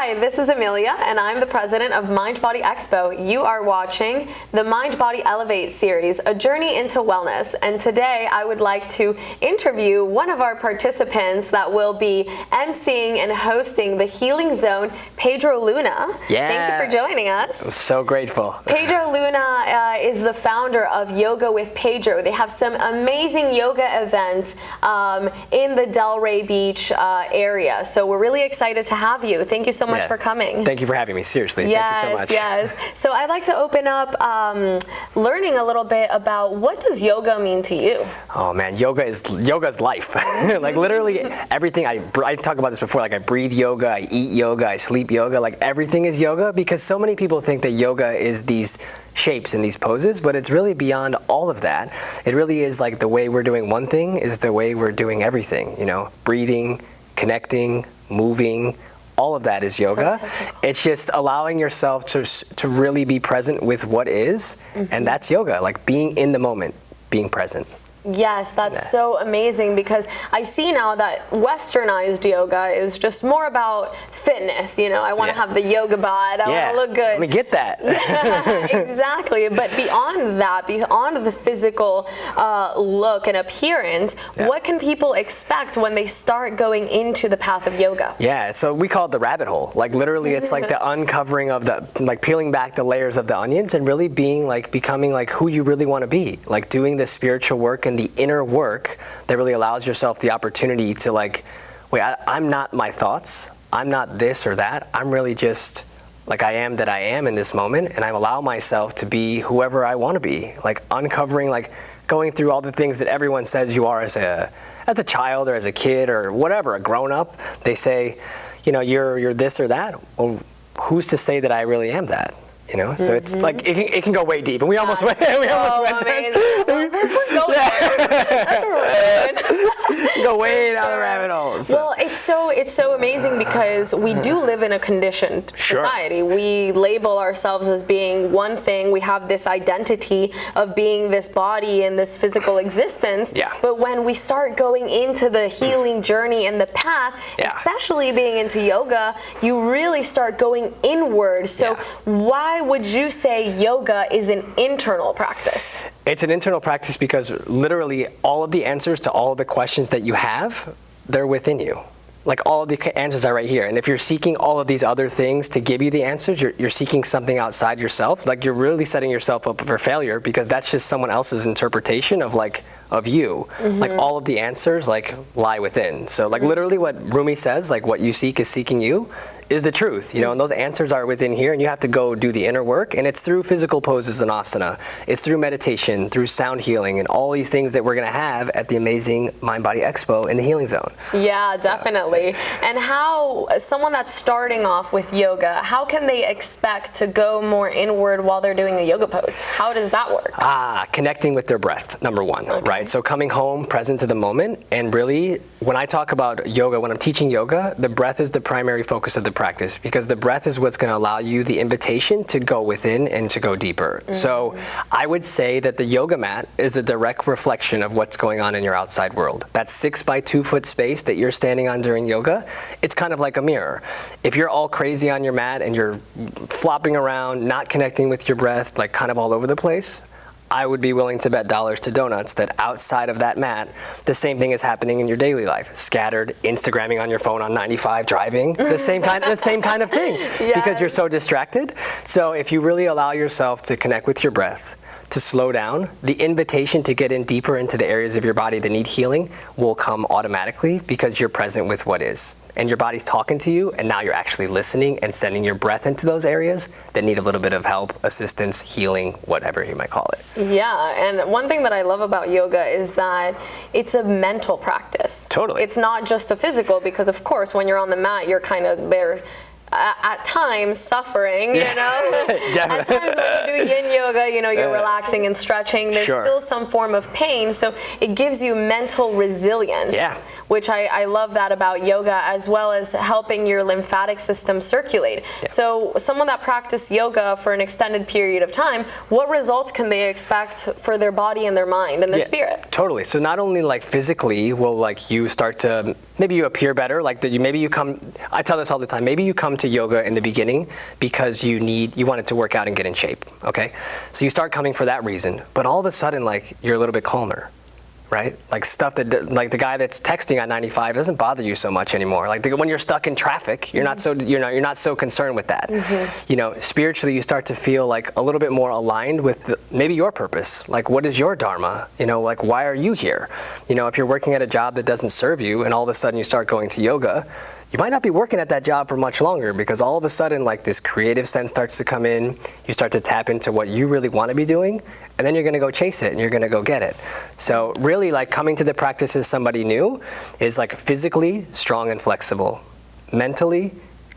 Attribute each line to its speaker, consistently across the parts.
Speaker 1: Hi, this is Amelia, and I'm the president of MindBody Expo. You are watching the MindBody Elevate series, A Journey into Wellness. And today I would like to interview one of our participants that will be emceeing and hosting the Healing Zone, Pedro Luna.
Speaker 2: Yeah.
Speaker 1: Thank you for joining us.
Speaker 2: I'm so grateful.
Speaker 1: Pedro Luna is the founder of Yoga with Pedro. They have some amazing yoga events in the Delray Beach area. So we're really excited to have you. Thank you so much for coming.
Speaker 2: Thank you for having me. Seriously,
Speaker 1: yes,
Speaker 2: thank you so much.
Speaker 1: Yes. So I'd like to open up learning a little bit about what does yoga mean to you?
Speaker 2: Oh man, yoga is life. Like literally everything. I talked about this before. Like I breathe yoga, I eat yoga, I sleep yoga. Like everything is yoga, because so many people think that yoga is these shapes and these poses, but it's really beyond all of that. It really is like the way we're doing one thing is the way we're doing everything. You know, breathing, connecting, moving. All of that is yoga. It's just allowing yourself to really be present with what is, and that's yoga, like being in the moment, being present.
Speaker 1: Yes, that's so amazing, because I see now that westernized yoga is just more about fitness. You know, I want to have the yoga bod, I want to look good.
Speaker 2: Let me get that.
Speaker 1: Exactly. But beyond that, beyond the physical look and appearance, what can people expect when they start going into the path of yoga? Yeah,
Speaker 2: so we call it the rabbit hole. Like literally it's like the uncovering of the, like peeling back the layers of the onions and really being like, becoming like who you really want to be. Like doing the spiritual work and the inner work that really allows yourself the opportunity to like, wait, I'm not my thoughts. I'm not this or that. I'm really just like I am that I am in this moment, and I allow myself to be whoever I want to be. Like uncovering, like going through all the things that everyone says you are as a child or as a kid or whatever, a grown up. They say, you know, you're this or that. Well, who's to say that I really am that? You know, so it's like it can go way deep, and we almost went. We almost went there.
Speaker 1: We're going there. That's where we're going.
Speaker 2: Go way down the rabbit hole. So.
Speaker 1: Well, it's so amazing, because we do live in a conditioned society. We label ourselves as being one thing. We have this identity of being this body and this physical existence. But when we start going into the healing journey and the path, especially being into yoga, you really start going inward. So why would you say yoga is an internal practice?
Speaker 2: It's an internal practice because literally all of the answers to all of the questions that you have, they're within you. Like all of the answers are right here. And if you're seeking all of these other things to give you the answers, you're seeking something outside yourself. Like you're really setting yourself up for failure, because that's just someone else's interpretation of like, of you. Like all of the answers like lie within. So like literally what Rumi says, like what you seek is seeking you, is the truth, you know, and those answers are within here, and you have to go do the inner work, and it's through physical poses and asana, it's through meditation, through sound healing, and all these things that we're gonna have at the amazing MindBody Expo in the Healing Zone.
Speaker 1: Yeah, definitely. And how, someone that's starting off with yoga, how can they expect to go more inward while they're doing a yoga pose? How does that work?
Speaker 2: Connecting with their breath, number one, right? So coming home, present to the moment, and really, when I talk about yoga, when I'm teaching yoga, the breath is the primary focus of the practice, because the breath is what's going to allow you the invitation to go within and to go deeper. So I would say that the yoga mat is a direct reflection of what's going on in your outside world. That 6 by 2 foot space that you're standing on during yoga, it's kind of like a mirror. If you're all crazy on your mat and you're flopping around, not connecting with your breath, like kind of all over the place, I would be willing to bet dollars to donuts that outside of that mat, the same thing is happening in your daily life. Scattered, Instagramming on your phone on 95, driving, the same kind of thing, because you're so distracted. So if you really allow yourself to connect with your breath, to slow down, the invitation to get in deeper into the areas of your body that need healing will come automatically, because you're present with what is. And your body's talking to you, and now you're actually listening and sending your breath into those areas that need a little bit of help, assistance, healing, whatever you might call it.
Speaker 1: Yeah, and one thing that I love about yoga is that it's a mental practice.
Speaker 2: Totally.
Speaker 1: It's not just a physical, because of course when you're on the mat, you're kind of there at times suffering, you know. At times when you do yin yoga, you know, you're relaxing and stretching, there's still some form of pain, so it gives you mental resilience. which I love that about yoga, as well as helping your lymphatic system circulate.
Speaker 2: Yeah.
Speaker 1: So someone that practiced yoga for an extended period of time, what results can they expect for their body and their mind and their spirit?
Speaker 2: Totally. So not only like physically will like you start to, maybe you appear better, like maybe you come, I tell this all the time, maybe you come to yoga in the beginning because you wanted to work out and get in shape, okay? So you start coming for that reason, but all of a sudden like you're a little bit calmer. Right? Like stuff that, like the guy that's texting at 95 doesn't bother you so much anymore. Like when you're stuck in traffic, you're not so concerned with that. You know, spiritually, you start to feel like a little bit more aligned with maybe your purpose. Like, what is your dharma? You know, like why are you here? You know, if you're working at a job that doesn't serve you, and all of a sudden you start going to yoga, you might not be working at that job for much longer, because all of a sudden like this creative sense starts to come in, you start to tap into what you really want to be doing, and then you're going to go chase it and you're going to go get it. So really like coming to the practice as somebody new is like physically strong and flexible, mentally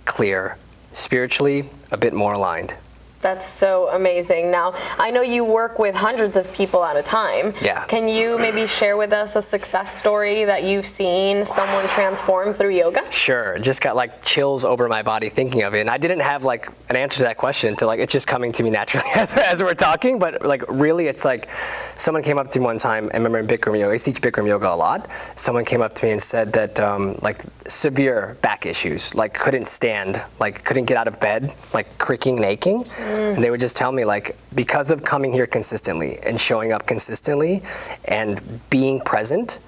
Speaker 2: clear, spiritually a bit more aligned.
Speaker 1: That's so amazing. Now, I know you work with hundreds of people at a time.
Speaker 2: Yeah.
Speaker 1: Can you maybe share with us a success story that you've seen someone transform through yoga?
Speaker 2: Sure. Just got like chills over my body thinking of it. And I didn't have like an answer to that question until like it's just coming to me naturally as we're talking. But like really, it's like someone came up to me one time. I remember in Bikram yoga, I teach Bikram yoga a lot. Someone came up to me and said that like severe back issues, like couldn't stand, like couldn't get out of bed, like creaking and aching. And they would just tell me like, because of coming here consistently and showing up consistently and being present,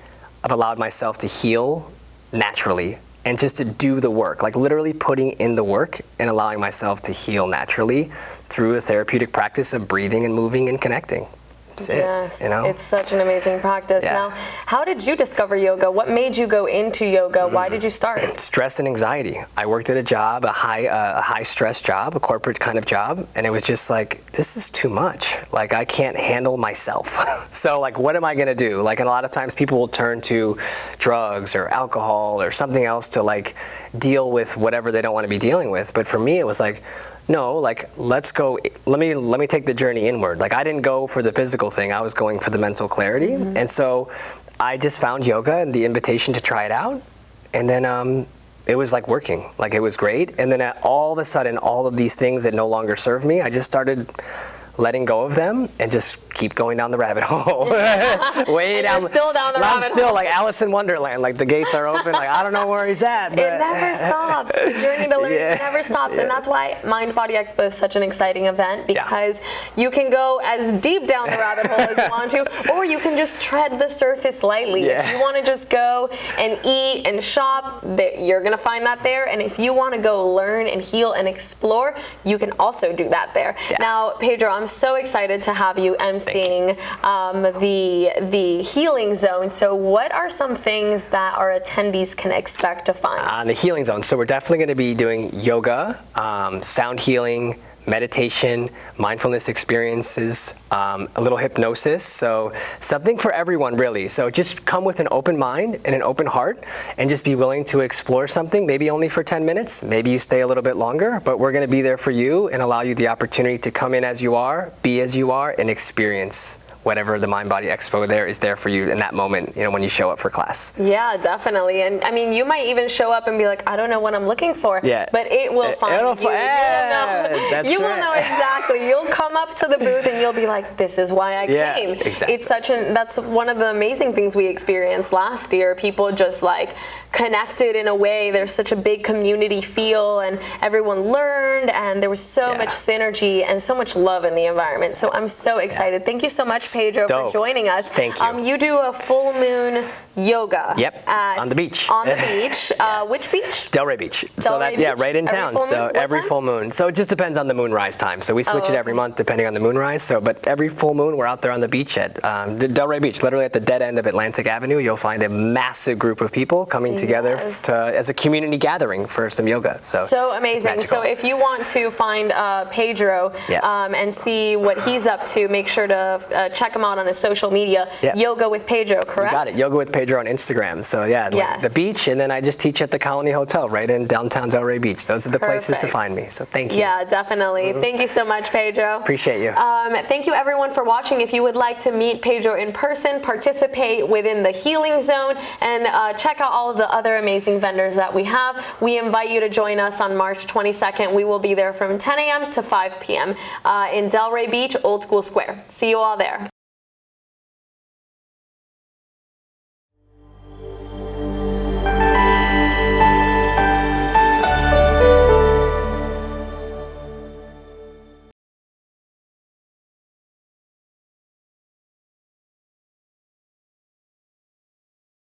Speaker 2: I've allowed myself to heal naturally and just to do the work, like literally putting in the work and allowing myself to heal naturally through a therapeutic practice of breathing and moving and connecting. That's
Speaker 1: yes,
Speaker 2: it, you know?
Speaker 1: It's such an amazing practice.
Speaker 2: Yeah.
Speaker 1: Now, how did you discover yoga? What made you go into yoga? Why did you start?
Speaker 2: Stress and anxiety. I worked at a job, a high stress job, a corporate kind of job, and it was just like, this is too much. Like I can't handle myself. So like, what am I gonna do? Like, and a lot of times people will turn to drugs or alcohol or something else to like deal with whatever they don't want to be dealing with. But for me, it was like, no, like let's go. Let me take the journey inward. Like I didn't go for the physical thing. I was going for the mental clarity. And so I just found yoga and the invitation to try it out. And then it was like working. Like it was great. And then all of a sudden, all of these things that no longer serve me, I just started letting go of them and just keep going down the rabbit hole. Way down.
Speaker 1: You're still down the rabbit hole.
Speaker 2: I'm still like Alice in Wonderland. Like the gates are open. Like I don't know where he's at. But
Speaker 1: it never stops. The journey to learn never stops.
Speaker 2: Yeah.
Speaker 1: And that's why MindBody Expo is such an exciting event, because you can go as deep down the rabbit hole as you want to, or you can just tread the surface lightly.
Speaker 2: Yeah.
Speaker 1: If you want to just go and eat and shop, you're going to find that there. And if you want to go learn and heal and explore, you can also do that there.
Speaker 2: Yeah.
Speaker 1: Now, Pedro, I'm so excited to have you emceeing the healing zone. So what are some things that our attendees can expect to find?
Speaker 2: The healing zone. So we're definitely going to be doing yoga, sound healing, meditation, mindfulness experiences, a little hypnosis. So something for everyone, really. So just come with an open mind and an open heart and just be willing to explore something, maybe only for 10 minutes. Maybe you stay a little bit longer, but we're going to be there for you and allow you the opportunity to come in as you are, be as you are, and experience whatever the MindBody Expo there is there for you in that moment, you know, when you show up for class.
Speaker 1: Yeah, definitely. And I mean, you might even show up and be like, I don't know what I'm looking for, but it will find you. You will know exactly. You'll come up to the booth and you'll be like, this is why I came.
Speaker 2: Exactly.
Speaker 1: It's that's one of the amazing things we experienced last year. People just like connected in a way. There's such a big community feel and everyone learned, and there was so much synergy and so much love in the environment. So I'm so excited. Thank you so much, Pedro, for joining us.
Speaker 2: Thank you.
Speaker 1: You do a full moon yoga.
Speaker 2: Yep. On the beach.
Speaker 1: On the beach. Which beach?
Speaker 2: Delray Beach.
Speaker 1: Delray Beach?
Speaker 2: Right in town. So every full moon. So it just depends on the moonrise time. So we switch it every month depending on the moonrise. So, but every full moon we're out there on the beach at Delray Beach, literally at the dead end of Atlantic Avenue. You'll find a massive group of people coming together as a community gathering for some yoga. So
Speaker 1: amazing. So if you want to find Pedro and see what he's up to, make sure to check check him out on his social media.
Speaker 2: Yeah.
Speaker 1: Yoga with Pedro, correct?
Speaker 2: You got it. Yoga with Pedro on Instagram. So yeah, like the beach, and then I just teach at the Colony Hotel right in downtown Delray Beach. Those are the places to find me. So thank you.
Speaker 1: Yeah, definitely. Thank you so much, Pedro.
Speaker 2: Appreciate you.
Speaker 1: Thank you everyone for watching. If you would like to meet Pedro in person, participate within the healing zone, and check out all of the other amazing vendors that we have, we invite you to join us on March 22nd. We will be there from 10 a.m. to 5 p.m. In Delray Beach, Old School Square. See you all there.